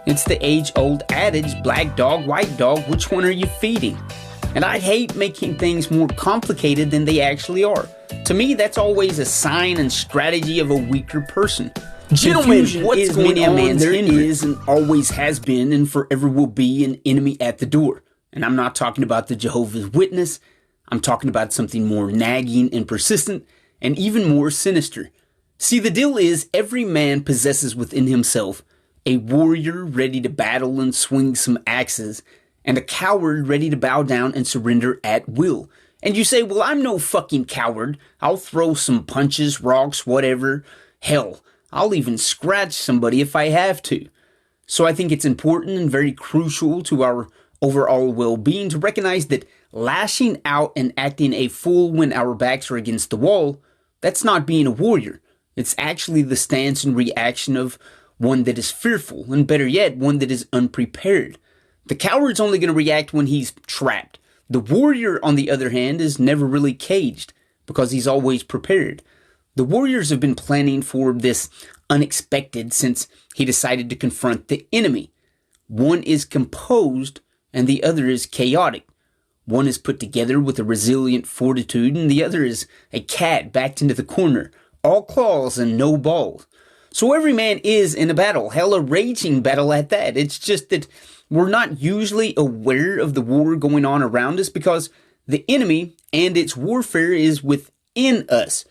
It's the age-old adage, black dog, white dog, which one are you feeding? And I hate making things more complicated than they actually are. To me, that's always a sign and strategy of a weaker person. Gentlemen, what's going on? There is and always has been and forever will be an enemy at the door. And I'm not talking about the Jehovah's Witness. I'm talking about something more nagging and persistent and even more sinister. See, the deal is every man possesses within himself a warrior ready to battle and swing some axes, and a coward ready to bow down and surrender at will. And you say, well, I'm no fucking coward. I'll throw some punches, rocks, whatever. Hell, I'll even scratch somebody if I have to. So I think it's important and very crucial to our overall well-being to recognize that lashing out and acting a fool when our backs are against the wall, that's not being a warrior. It's actually the stance and reaction of one that is fearful, and better yet, one that is unprepared. The coward's only going to react when he's trapped. The warrior, on the other hand, is never really caged, because he's always prepared. The warriors have been planning for this unexpected since he decided to confront the enemy. One is composed, and the other is chaotic. One is put together with a resilient fortitude, and the other is a cat backed into the corner, all claws and no balls. So every man is in a battle, hell, a raging battle at that. It's just that we're not usually aware of the war going on around us because the enemy and its warfare is within us.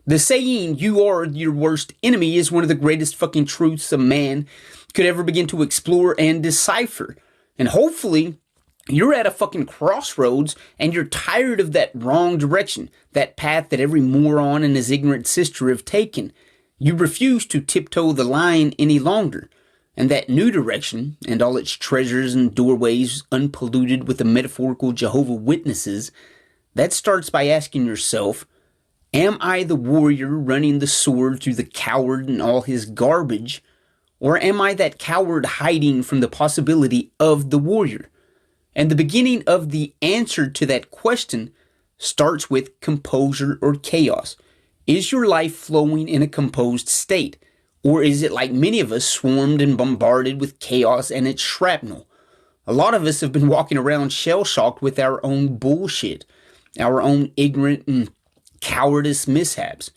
The saying, you are your worst enemy, is one of the greatest fucking truths a man could ever begin to explore and decipher. And hopefully, you're at a fucking crossroads and you're tired of that wrong direction, that path that every moron and his ignorant sister have taken. You refuse to tiptoe the line any longer. And that new direction, and all its treasures and doorways unpolluted with the metaphorical Jehovah Witnesses, that starts by asking yourself, am I the warrior running the sword through the coward and all his garbage? Or am I that coward hiding from the possibility of the warrior? And the beginning of the answer to that question starts with composure or chaos. Is your life flowing in a composed state? Or is it like many of us swarmed and bombarded with chaos and its shrapnel? A lot of us have been walking around shell-shocked with our own bullshit, our own ignorant and cowardice mishaps.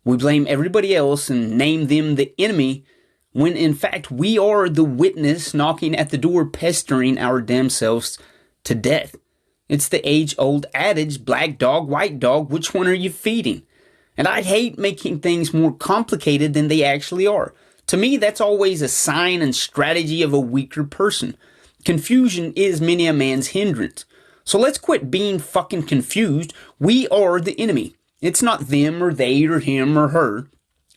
We blame everybody else and name them the enemy, when in fact we are the witness knocking at the door pestering our damn selves to death. It's the age-old adage, black dog, white dog, which one are you feeding? And I hate making things more complicated than they actually are. To me, that's always a sign and strategy of a weaker person. Confusion is many a man's hindrance. So let's quit being fucking confused. We are the enemy. It's not them or they or him or her.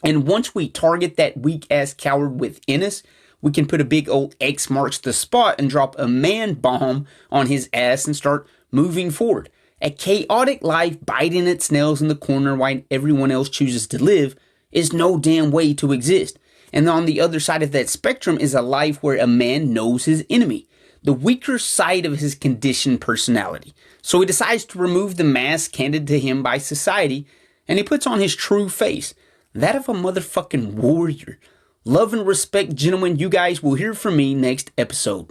And once we target that weak-ass coward within us, we can put a big old X marks the spot and drop a man bomb on his ass and start moving forward. A chaotic life biting its nails in the corner while everyone else chooses to live is no damn way to exist. And on the other side of that spectrum is a life where a man knows his enemy, the weaker side of his conditioned personality. So he decides to remove the mask handed to him by society, and he puts on his true face, that of a motherfucking warrior. Love and respect, gentlemen. You guys will hear from me next episode.